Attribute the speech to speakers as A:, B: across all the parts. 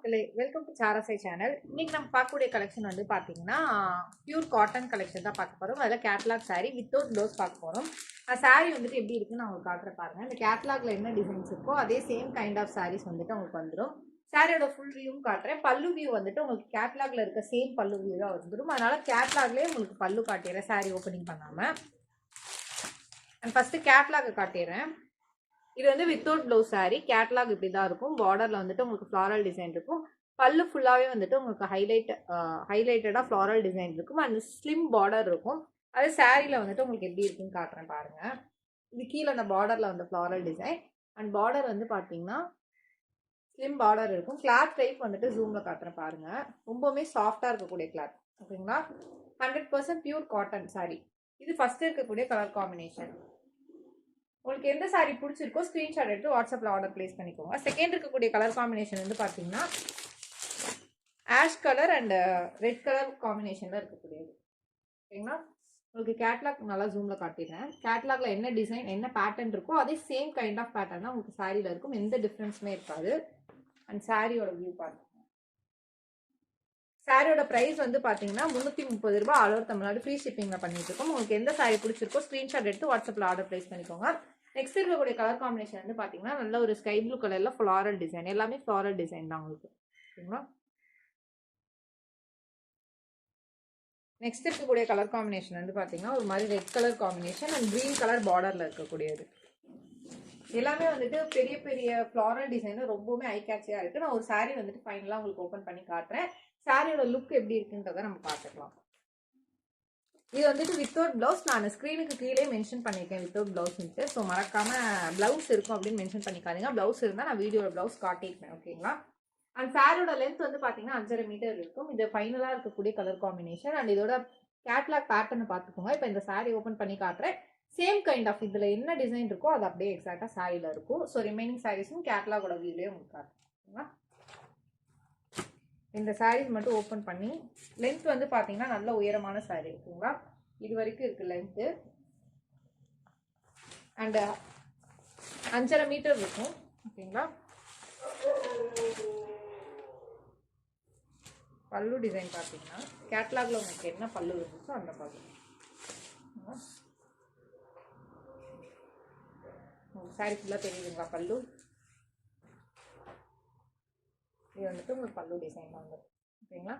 A: மக்களே, welcome to சாரசை channel. இன்னைக்கு நம்ம பார்க்கக்கூடிய கலெக்ஷன் வந்து பார்த்தீங்கன்னா பியூர் காட்டன் கலெக்ஷன் தான் பார்க்க போகிறோம். அதில் கேட்லாக் சாரீ வித்தவுட் ப்ளவுஸ் பார்க்க போகிறோம். சாரீ வந்துட்டு எப்படி இருக்குன்னு நான் உங்களுக்கு காட்டுற பாருங்க. இந்த கேட்லாக்ல என்ன டிசைன்ஸ் இருக்கோ அதே சேம் கைண்ட் ஆஃப் சாரீஸ் வந்துட்டு உங்களுக்கு வந்துடும். சாரியோட ஃபுல் வியூவும் காட்டுறேன். பல்லு வியூ வந்துட்டு உங்களுக்கு கேட்லாக்ல இருக்க சேம் பல்லு வியூ தான் வந்துடும். அதனால கேட்லாக்லேயே உங்களுக்கு பல்லு காட்டிடுறேன் சாரீ ஓப்பனிங் பண்ணாமல். அண்ட் ஃபஸ்ட்டு கேட்லாக் காட்டிடுறேன். இது வந்து வித்தவுட் ப்ளவுஸ் சாரீ. கேட்லாக் இப்படி தான் இருக்கும். பார்டரில் வந்துட்டு உங்களுக்கு ஃப்ளாரல் டிசைன் இருக்கும். பல்லு ஃபுல்லாகவே வந்துட்டு உங்களுக்கு ஹைலைட்டடாக ஃப்ளாரல் டிசைன் இருக்கும். அண்ட் ஸ்லிம் பார்டர் இருக்கும். அது சாரியில் வந்துட்டு உங்களுக்கு எப்படி இருக்குன்னு காட்டுறேன் பாருங்கள். இது கீழே அந்த பார்டரில் வந்து ஃப்ளாரல் டிசைன் அண்ட் பார்டர் வந்து பார்த்தீங்கன்னா ஸ்லிம் பார்டர் இருக்கும். கிளாத் டைப் வந்துட்டு ஜூமில் காட்டுறேன் பாருங்கள். ரொம்பவுமே சாஃப்டாக இருக்கக்கூடிய கிளாத். ஓகேங்களா? 100% பியூர் காட்டன் சாரீ. இது ஃபஸ்ட்டு இருக்கக்கூடிய கலர் காம்பினேஷன். உங்களுக்கு எந்த சாரீ பிடிச்சிருக்கோ ஸ்க்ரீன்ஷாட் எடுத்து வாட்ஸ்அப்பில் ஆர்டர் பிளேஸ் பண்ணிக்கோங்க. செகண்ட் இருக்கக்கூடிய கலர் காம்பினேஷன் வந்து பார்த்தீங்கன்னா ash colour and red colour காம்பினேஷனில் இருக்கக்கூடியது. ஓகேங்களா? உங்களுக்கு கேட்லாக் நல்லா ஜூமில் காட்டிடுறேன். கேட்லாக்ல என்ன டிசைன் என்ன பேட்டர்ன் இருக்கோ அதே சேம் கைண்ட் ஆஃப் பேட்டர்ன் தான் உங்களுக்கு சாரியில் இருக்கும். எந்த டிஃப்ரென்ஸுமே இருக்காது. அண்ட் சாரியோட வியூ பாருங்க. சாரியோட ப்ரைஸ் வந்து பார்த்தீங்கன்னா 330 ரூபாய். ஆல் ஓவர் தமிழ்நாடு ஃப்ரீ ஷிப்பிங்கில் பண்ணிட்டு இருக்கோம். உங்களுக்கு எந்த சாரி பிடிச்சிருக்கோ ஸ்க்ரீன்ஷாட் எடுத்து வாட்ஸ்அப்பில் ஆர்டர் பிளேஸ் பண்ணிக்கோங்க. நெக்ஸ்ட் இருக்கக்கூடிய கலர் காம்பினேஷன் வந்து பார்த்தீங்கன்னா நல்ல ஒரு ஸ்கை ப்ளூ கலரில் ஃப்ளாரல் டிசைன். எல்லாமே ஃப்ளாரல் டிசைன் தான் உங்களுக்கு. ஓகேங்களா? நெக்ஸ்ட் இருக்கக்கூடிய கலர் காம்பினேஷன் வந்து பார்த்தீங்கன்னா ஒரு மாதிரி red colour combination and green colour பார்டரில் இருக்கக்கூடியது. எல்லாமே வந்துட்டு பெரிய பெரிய ஃப்ளாரல் டிசைன் ரொம்பவுமே ஐ கேட்சியாக இருக்குது. நான் ஒரு சாரீ வந்துட்டு ஃபைனலாக உங்களுக்கு ஓப்பன் பண்ணி காட்டுறேன். சாரியோட லுக் எப்படி இருக்குன்றதை நம்ம பார்த்துக்கலாம். இது வந்துட்டு வித்தவுட் ப்ளவுஸ். நான் ஸ்க்ரீனுக்கு கீழே மென்ஷன் பண்ணியிருக்கேன் வித்தவுட் ப்ளவுஸ்ன்ட்டு. ஸோ மறக்காமல் ப்ளவுஸ் இருக்கும் அப்படின்னு மென்ஷன் பண்ணிக்காதீங்க. ப்ளவுஸ் இருந்தால் நான் வீடியோவில் ப்ளவுஸ் காட்டியிருப்பேன். ஓகேங்களா? அண்ட் சாரியோட லென்த் வந்து பார்த்தீங்கன்னா 5.5 மீட்டர் இருக்கும். இது ஃபைனலாக இருக்கக்கூடிய கலர் காம்பினேஷன். அண்ட் இதோட கேட்லாக் பேட்டர்னை பார்த்துக்கோங்க. இப்போ இந்த சாரீ ஓப்பன் பண்ணி காட்டுறேன். சேம் கைண்ட் ஆஃப் இதில் என்ன டிசைன் இருக்கோ அது அப்படியே எக்ஸாக்டாக சாரியில் இருக்கும். ஸோ ரிமைனிங் சாரீஸும் கேட்லாகோட வியூலேயே உங்களுக்கு காட்டுறேன். இந்த சாரீஸ் மட்டும் ஓப்பன் பண்ணி லென்த் வந்து பார்த்தீங்கன்னா நல்ல உயரமான சாரீ இருக்குங்களா? இது வரைக்கும் இருக்கு லென்த்து. அண்ட் 5.5 மீட்டர் இருக்கும். ஓகேங்களா? பல்லு டிசைன் பார்த்தீங்கன்னா கேட்லாக்ல உங்களுக்கு என்ன பல்லு இருந்துச்சோ அந்த பல்லு. சாரீ ஃபுல்லாக தெரியுதுங்களா பல்லு? இது வந்துட்டு உங்களுக்கு பல்லு டிசைன் தான் வந்துடும். ஓகேங்களா?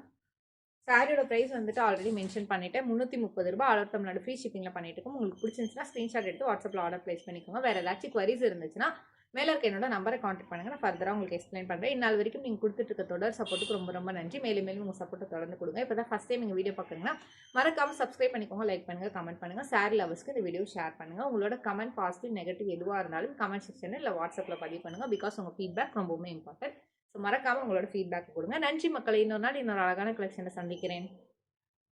A: சாரியோட ப்ரைஸ் வந்துட்டு ஆல்ரெடி மென்ஷன் பண்ணிட்டேன். 330 ரூபாய். ஆல் ஓவர் தமிழ்நாடு ஃப்ரீ ஷிப்பிங்கில் பண்ணிட்டு இருக்கோம். உங்களுக்கு பிடிச்சிருந்துச்சுன்னா ஸ்க்ரீன்ஷாட் எடுத்து வாட்ஸ்அப்பில் ஆர்டர் பிளேஸ் பண்ணிக்கோங்க. வேறு ஏதாச்சும் குவரிஸ் இருந்துச்சுன்னா மேலே இருக்க என்னோட நம்பரை கான்டாக்ட் பண்ணுங்க. நான் ஃபர்தராக உங்களுக்கு எக்ஸ்பிளைன் பண்ணுறேன். இந்நாள் வரைக்கும் நீங்கள் கொடுத்துட்டு இருக்க தொடர் சப்போர்ட்டுக்கு ரொம்ப ரொம்ப நன்றி. மேலும் மேலும் உங்கள் சப்போர்ட்டை தொடர்ந்து கொடுங்க. இப்போ தான் ஃபஸ்ட் டைம் எங்கள் வீடியோ பார்க்குறீங்கன்னா மறக்காமல் சப்ஸ்கிரைப் பண்ணிக்கோங்க. லைக் பண்ணுங்கள், கமெண்ட் பண்ணுங்கள். சாரி லவர்ஸ்க்கு இந்த வீடியோ ஷேர் பண்ணுங்கள். உங்களோட கமெண்ட் பாசிட்டிவ் நெகட்டிவ் எதுவாக இருந்தாலும் கமெண்ட் செக்ஷனில் இல்லை வாட்ஸ்அப்பில் பதிவு பண்ணுங்கள். பிகாஸ் உங்கள் ஃபீட்பேக் ரொம்பவுமே இம்பார்ட்டன்ட். ஸோ மறக்காமல் உங்களோட ஃபீட்பேக் கொடுங்க. நன்றி மக்களை. இன்னொரு நாள் இன்னொரு அழகான கலெக்ஷனை சந்திக்கிறேன்.